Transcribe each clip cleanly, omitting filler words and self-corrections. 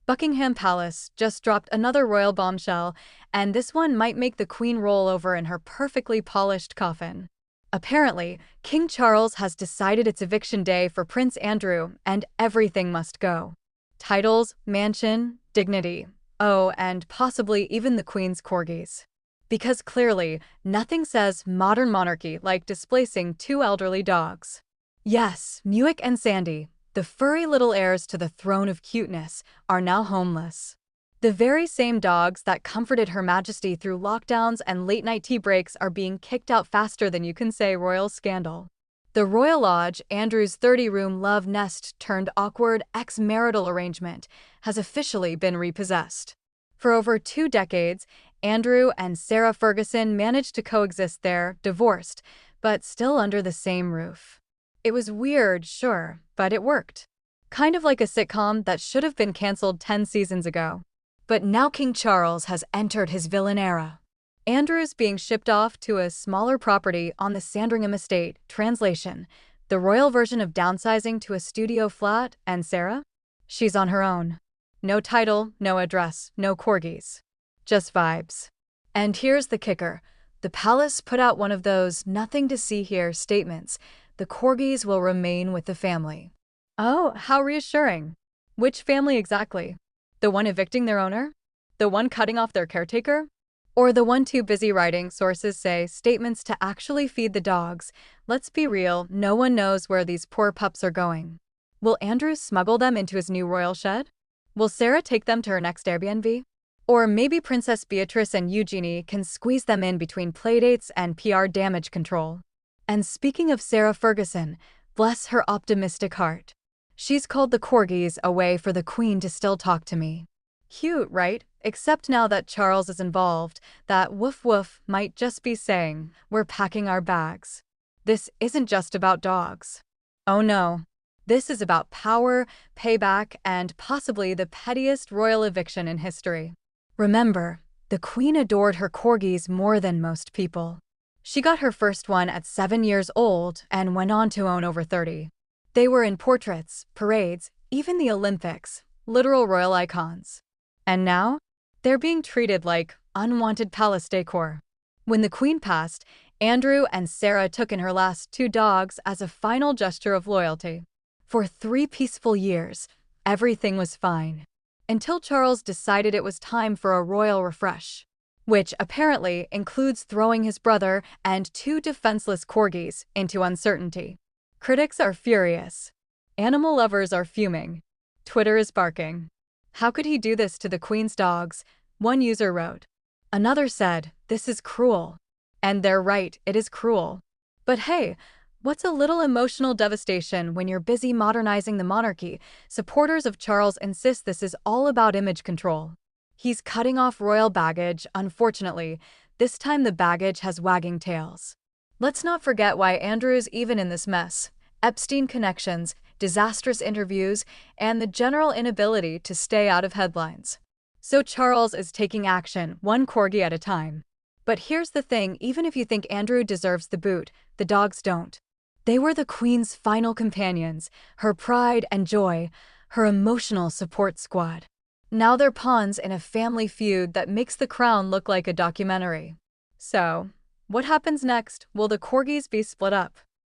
Buckingham Palace just dropped another royal bombshell, and this one might make the Queen roll over in her perfectly polished coffin. Apparently, King Charles has decided it's eviction day for Prince Andrew, and everything must go. Titles, mansion, dignity. Oh, and possibly even the Queen's corgis. Because clearly, nothing says modern monarchy like displacing two elderly dogs. Yes, Muick and Sandy, the furry little heirs to the throne of cuteness, are now homeless. The very same dogs that comforted Her Majesty through lockdowns and late-night tea breaks are being kicked out faster than you can say royal scandal. The Royal Lodge, Andrew's 30-room love nest turned awkward ex-marital arrangement, has officially been repossessed. For over 2 decades, Andrew and Sarah Ferguson managed to coexist there, divorced, but still under the same roof. It was weird, sure, but it worked. Kind of like a sitcom that should have been canceled 10 seasons ago. But now King Charles has entered his villain era. Andrew's being shipped off to a smaller property on the Sandringham estate, translation, the royal version of downsizing to a studio flat, and Sarah? She's on her own. No title, no address, no corgis. Just vibes. And here's the kicker. The palace put out one of those nothing to see here statements. The corgis will remain with the family. Oh, how reassuring. Which family exactly? The one evicting their owner? The one cutting off their caretaker? Or the one too busy writing, sources say, statements to actually feed the dogs? Let's be real, no one knows where these poor pups are going. Will Andrew smuggle them into his new royal shed? Will Sarah take them to her next Airbnb? Or maybe Princess Beatrice and Eugenie can squeeze them in between playdates and PR damage control. And speaking of Sarah Ferguson, bless her optimistic heart. She's called the corgis a way for the Queen to still talk to me. Cute, right? Except now that Charles is involved, that woof woof might just be saying, we're packing our bags. This isn't just about dogs. Oh no. This is about power, payback, and possibly the pettiest royal eviction in history. Remember, the Queen adored her corgis more than most people. She got her first one at 7 years old and went on to own over 30. They were in portraits, parades, even the Olympics, literal royal icons. And now, they're being treated like unwanted palace decor. When the Queen passed, Andrew and Sarah took in her last 2 dogs as a final gesture of loyalty. For 3 peaceful years, everything was fine. Until Charles decided it was time for a royal refresh, which apparently includes throwing his brother and 2 defenseless corgis into uncertainty. Critics are furious. Animal lovers are fuming. Twitter is barking. How could he do this to the Queen's dogs? One user wrote. Another said, this is cruel. And they're right, it is cruel. But hey, what's a little emotional devastation when you're busy modernizing the monarchy? Supporters of Charles insist this is all about image control. He's cutting off royal baggage, unfortunately. This time the baggage has wagging tails. Let's not forget why Andrew's even in this mess. Epstein connections, disastrous interviews, and the general inability to stay out of headlines. So Charles is taking action, one corgi at a time. But here's the thing, even if you think Andrew deserves the boot, the dogs don't. They were the Queen's final companions, her pride and joy, her emotional support squad. Now they're pawns in a family feud that makes the crown look like a documentary. So, what happens next? Will the corgis be split up?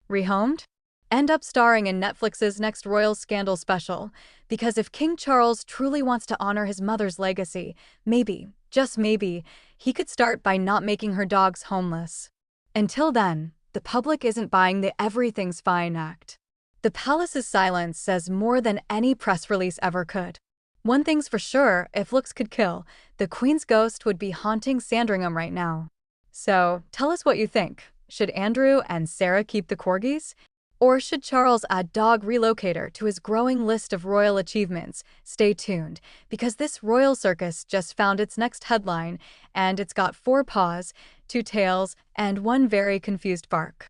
Rehomed? End up starring in Netflix's next royal scandal special? Because if King Charles truly wants to honor his mother's legacy, maybe, just maybe, he could start by not making her dogs homeless. Until then, the public isn't buying the everything's fine act. The palace's silence says more than any press release ever could. One thing's for sure, if looks could kill, the Queen's ghost would be haunting Sandringham right now. So, tell us what you think. Should Andrew and Sarah keep the corgis? Or should Charles add dog relocator to his growing list of royal achievements? Stay tuned, because this royal circus just found its next headline, and it's got 4 paws, 2 tails, and 1 very confused bark.